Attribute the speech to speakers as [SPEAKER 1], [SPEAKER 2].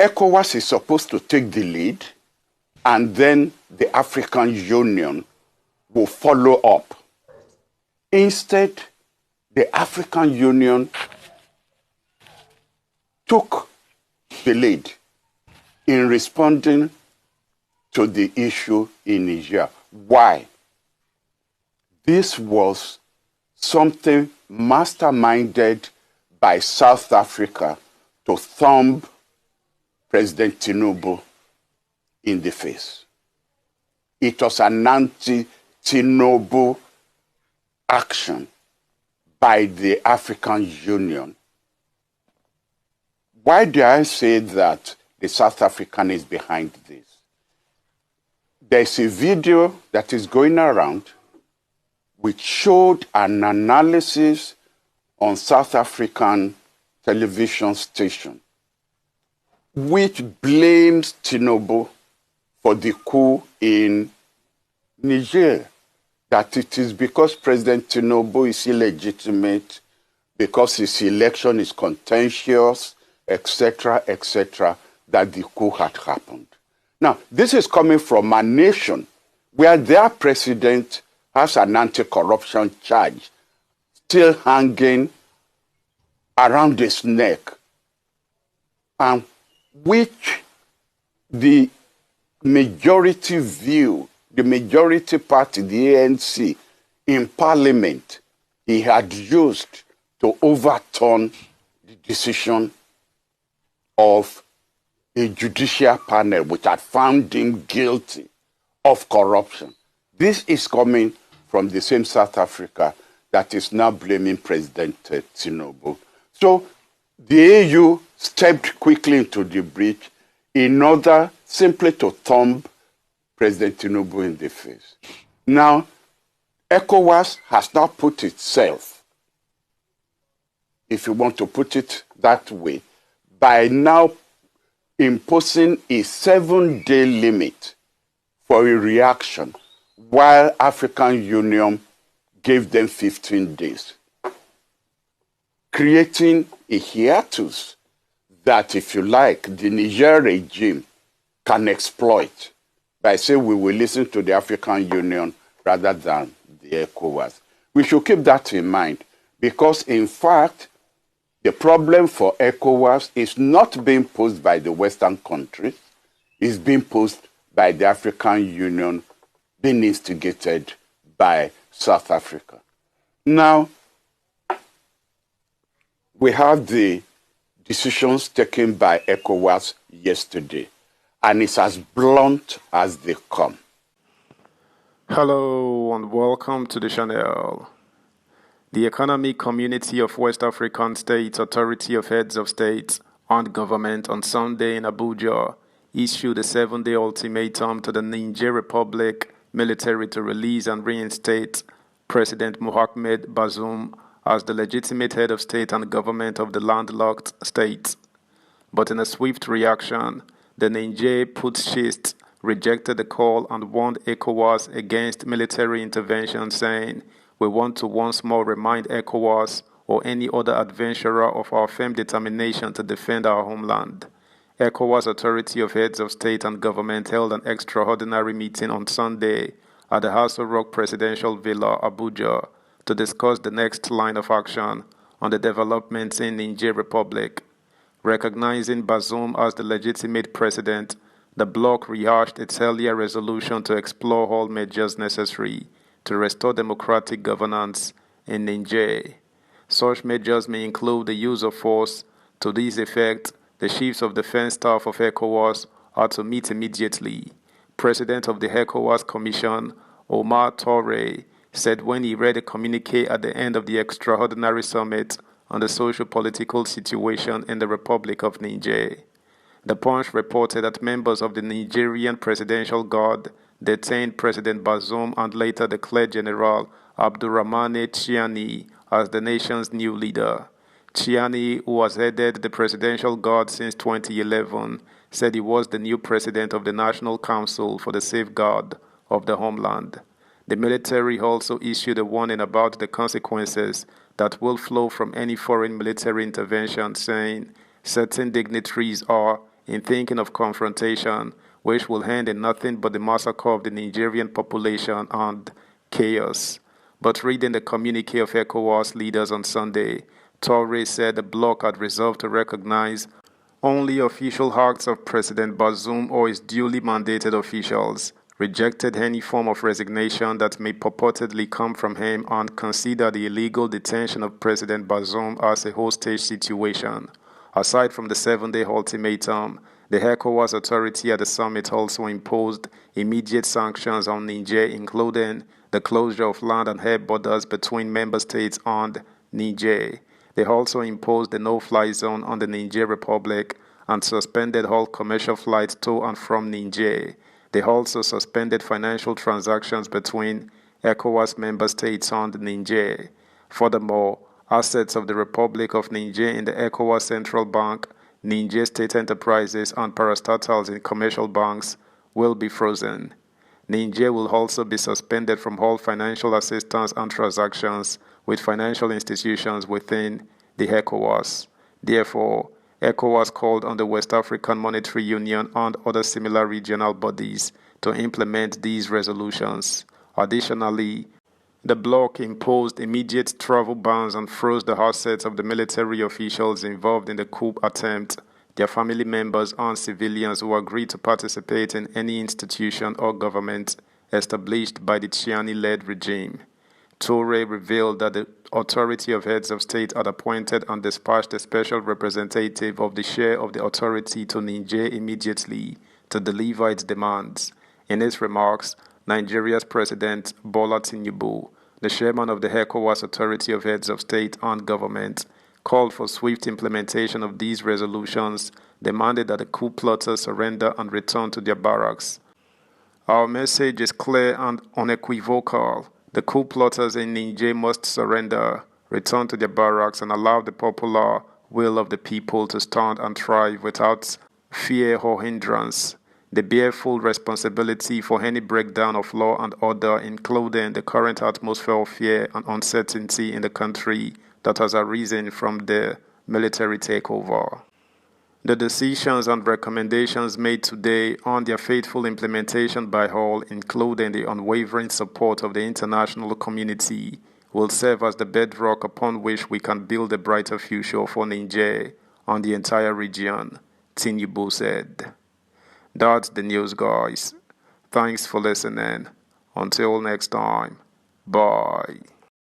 [SPEAKER 1] ECOWAS is supposed to take the lead, and then the African Union will follow up. Instead, the African Union took the lead in responding to the issue in Niger. Why? This was something masterminded by South Africa to thumb President Tinubu in the face. It was an anti-Tinubu action by the African Union. Why do I say that the South African is behind this? There's a video that is going around which showed an analysis on South African television station, which blames Tinubu for the coup in Niger, that it is because President Tinubu is illegitimate, because his election is contentious, etc., that the coup had happened. Now, this is coming from a nation where their president has an anti-corruption charge still hanging around his neck, and which the majority view, the majority party, the ANC, in parliament, he had used to overturn the decision of a judicial panel which had found him guilty of corruption. This is coming from the same South Africa that is now blaming President Tinubu. So the AU stepped quickly into the breach in order simply to thumb President Tinubu in the face. Now, ECOWAS has now put itself, if you want to put it that way, by now imposing a 7-day limit for a reaction, while African Union gave them 15 days, creating a hiatus that, if you like, the Niger regime can exploit by saying we will listen to the African Union rather than the ECOWAS. We should keep that in mind because, in fact, the problem for ECOWAS is not being posed by the Western countries, it's being posed by the African Union, being instigated by South Africa. Now, we have the decisions taken by ECOWAS yesterday, and it's as blunt as they come.
[SPEAKER 2] Hello and welcome to the channel. The Economic Community of West African States Authority of Heads of States and Government on Sunday in Abuja issued a 7-day ultimatum to the Niger Republic military to release and reinstate President Mohamed Bazoum as the legitimate head of state and government of the landlocked state. But in a swift reaction, the Niger putschist rejected the call and warned ECOWAS against military intervention, saying, "We want to once more remind ECOWAS or any other adventurer of our firm determination to defend our homeland." ECOWAS Authority of Heads of State and Government held an extraordinary meeting on Sunday at the House of Rock Presidential Villa, Abuja, to discuss the next line of action on the developments in Niger Republic. Recognizing Bazoum as the legitimate president, the bloc rehashed its earlier resolution to explore all measures necessary to restore democratic governance in Niger. Such measures may include the use of force. To this effect, the chiefs of defense staff of ECOWAS are to meet immediately. President of the ECOWAS Commission, Omar Toure, said when he read a communique at the end of the extraordinary summit on the socio-political situation in the Republic of Niger. The Punch reported that members of the Nigerian Presidential Guard detained President Bazoum and later declared General Abdurrahmane Chiani as the nation's new leader. Chiani, who has headed the Presidential Guard since 2011, said he was the new president of the National Council for the Safeguard of the Homeland. The military also issued a warning about the consequences that will flow from any foreign military intervention, saying certain dignitaries are, in thinking of confrontation, which will end in nothing but the massacre of the Nigerian population and chaos. But reading the communique of ECOWAS leaders on Sunday, Toure said the bloc had resolved to recognize only official acts of President Bazoum or his duly mandated officials, rejected any form of resignation that may purportedly come from him, and considered the illegal detention of President Bazoum as a hostage situation. Aside from the 7-day ultimatum, the ECOWAS authority at the summit also imposed immediate sanctions on Niger, including the closure of land and air borders between member states and Niger. They also imposed the no-fly zone on the Niger Republic and suspended all commercial flights to and from Niger. They also suspended financial transactions between ECOWAS member states and Niger. Furthermore, assets of the Republic of Niger in the ECOWAS Central Bank, Niger state enterprises, and parastatals in commercial banks will be frozen. Niger will also be suspended from all financial assistance and transactions with financial institutions within the ECOWAS. Therefore, ECOWAS called on the West African Monetary Union and other similar regional bodies to implement these resolutions. Additionally, the bloc imposed immediate travel bans and froze the assets of the military officials involved in the coup attempt, their family members, and civilians who agreed to participate in any institution or government established by the Chiani-led regime. Toure revealed that the authority of heads of state had appointed and dispatched a special representative of the share of the authority to Niger immediately to deliver its demands. In his remarks, Nigeria's President Bola Tinubu, the chairman of the ECOWAS Authority of Heads of State and Government, called for swift implementation of these resolutions, demanded that the coup plotters surrender and return to their barracks. Our message is clear and unequivocal. The coup plotters in Niger must surrender, return to their barracks, and allow the popular will of the people to stand and thrive without fear or hindrance. They bear full responsibility for any breakdown of law and order, including the current atmosphere of fear and uncertainty in the country that has arisen from the military takeover. The decisions and recommendations made today on their faithful implementation by all, including the unwavering support of the international community, will serve as the bedrock upon which we can build a brighter future for Niger and the entire region, Tinubu said. That's the news, guys. Thanks for listening. Until next time, bye.